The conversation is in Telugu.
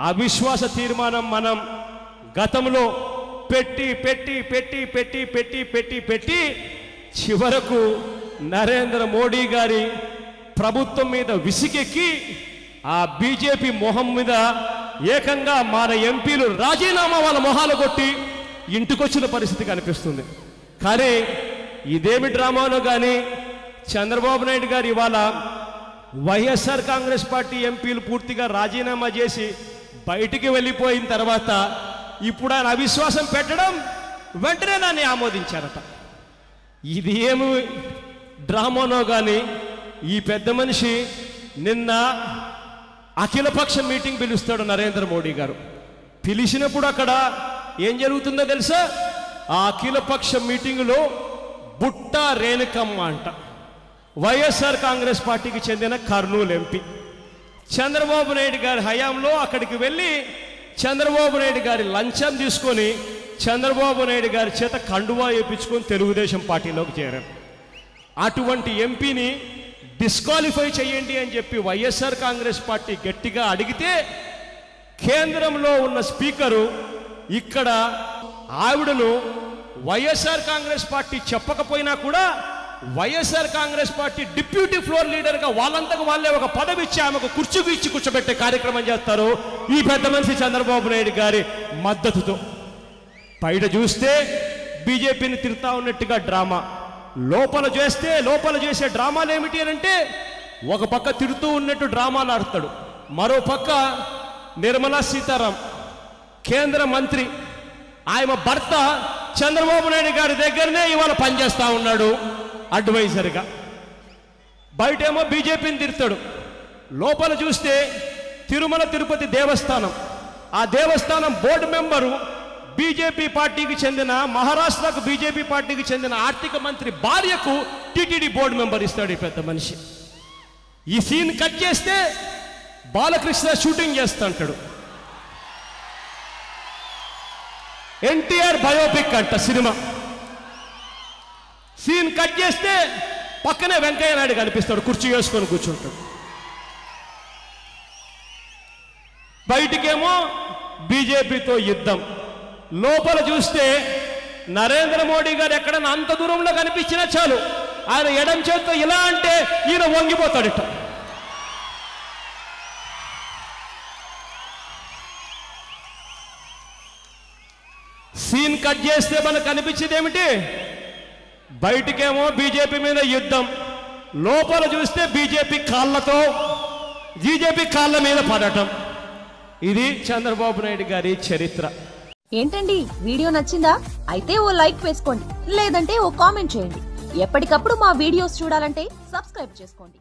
అవిశ్వాస తీర్మానం మనం గతంలో పెట్టి చివరకు నరేంద్ర మోడీ గారి ప్రభుత్వం మీద విసిగెక్కి ఆ బీజేపీ మొహం మీద ఏకంగా మన ఎంపీలు రాజీనామా వాళ్ళ మొహాలు కొట్టి ఇంటికొచ్చిన పరిస్థితి కనిపిస్తుంది. కానీ ఇదేమి డ్రామానో కానీ చంద్రబాబు నాయుడు గారు ఇవాళ వైఎస్ఆర్ కాంగ్రెస్ పార్టీ ఎంపీలు పూర్తిగా రాజీనామా చేసి బయటికి వెళ్ళిపోయిన తర్వాత ఇప్పుడు ఆయన అవిశ్వాసం పెట్టడం వెంటనే నన్ను ఆమోదించారట. ఇది ఏమి డ్రామానో కానీ ఈ పెద్ద మనిషి నిన్న అఖిలపక్ష మీటింగ్ పిలుస్తాడు నరేంద్ర మోడీ గారు. పిలిచినప్పుడు అక్కడ ఏం జరుగుతుందో తెలుసా? ఆ అఖిలపక్ష మీటింగులో బుట్ట రేణుకమ్మ అంట, వైఎస్ఆర్ కాంగ్రెస్ పార్టీకి చెందిన కర్నూలు ఎంపీ, చంద్రబాబు నాయుడు గారి హయాంలో అక్కడికి వెళ్ళి చంద్రబాబు నాయుడు గారి లంచం తీసుకొని చంద్రబాబు నాయుడు గారి చేత కండువా వేయించుకొని తెలుగుదేశం పార్టీలోకి చేరారు. అటువంటి ఎంపీని డిస్క్వాలిఫై చేయండి అని చెప్పి వైఎస్ఆర్ కాంగ్రెస్ పార్టీ గట్టిగా అడిగితే కేంద్రంలో ఉన్న స్పీకరు ఇక్కడ ఆవిడను వైఎస్ఆర్ కాంగ్రెస్ పార్టీ చెప్పకపోయినా కూడా YSR Congress party deputy floor లీడర్గా వాళ్ళంతకు వాళ్ళే ఒక పదవి ఇచ్చి ఆమెకు కుర్చీ ఇచ్చి కూర్చోబెట్టే కార్యక్రమం చేస్తారు ఈ పెద్ద మనిషి చంద్రబాబు నాయుడు గారి మద్దతుతో. బయట చూస్తే బీజేపీని తిరుగుతా ఉన్నట్టుగా డ్రామా, లోపల చేసే డ్రామాలు ఏమిటి అని అంటే ఒక పక్క తిడుతూ ఉన్నట్టు డ్రామాలు ఆడతాడు, మరో పక్క నిర్మలా సీతారాం కేంద్ర మంత్రి ఆయన భర్త చంద్రబాబు నాయుడు గారి దగ్గరనే ఇవాళ పనిచేస్తా ఉన్నాడు అడ్వైజర్గా. బయటేమో బీజేపీని తిడతాడు, లోపల చూస్తే తిరుమల తిరుపతి దేవస్థానం, ఆ దేవస్థానం బోర్డు మెంబరు బీజేపీ పార్టీకి చెందిన మహారాష్ట్రకు బీజేపీ పార్టీకి చెందిన ఆర్థిక మంత్రి భార్యకు టీటీడీ బోర్డు మెంబర్ ఇస్తాడు ఈ పెద్ద మనిషి. ఈ సీన్ కట్ చేస్తే బాలకృష్ణ షూటింగ్ చేస్తుంటాడు, ఎన్టీఆర్ బయోపిక్ అంట సినిమా. సీన్ కట్ చేస్తే పక్కనే వెంకయ్య నాయుడు కనిపిస్తాడు, కుర్చీ వేసుకొని కూర్చుంటాడు. బయటికేమో బీజేపీతో యుద్ధం, లోపల చూస్తే నరేంద్ర మోడీ గారు ఎక్కడన్నా అంత దూరంలో కనిపించినా చాలు ఆయన ఎడం చేత్తో ఇలా అంటే ఈయన వంగిపోతాడట. సీన్ కట్ చేస్తే మనకు కనిపించేది ఏమిటి? బయటికేమో బీజేపీ మీద యుద్ధం, లోపల చూస్తే బీజేపీ కాళ్ళ మీద పడటం. ఇది చంద్రబాబు నాయుడు గారి చరిత్ర. ఏంటండి వీడియో నచ్చిందా? అయితే ఓ లైక్ వేసుకోండి, లేదంటే ఓ కామెంట్ చేయండి. ఎప్పటికప్పుడు మా వీడియోస్ చూడాలంటే సబ్స్క్రైబ్ చేసుకోండి.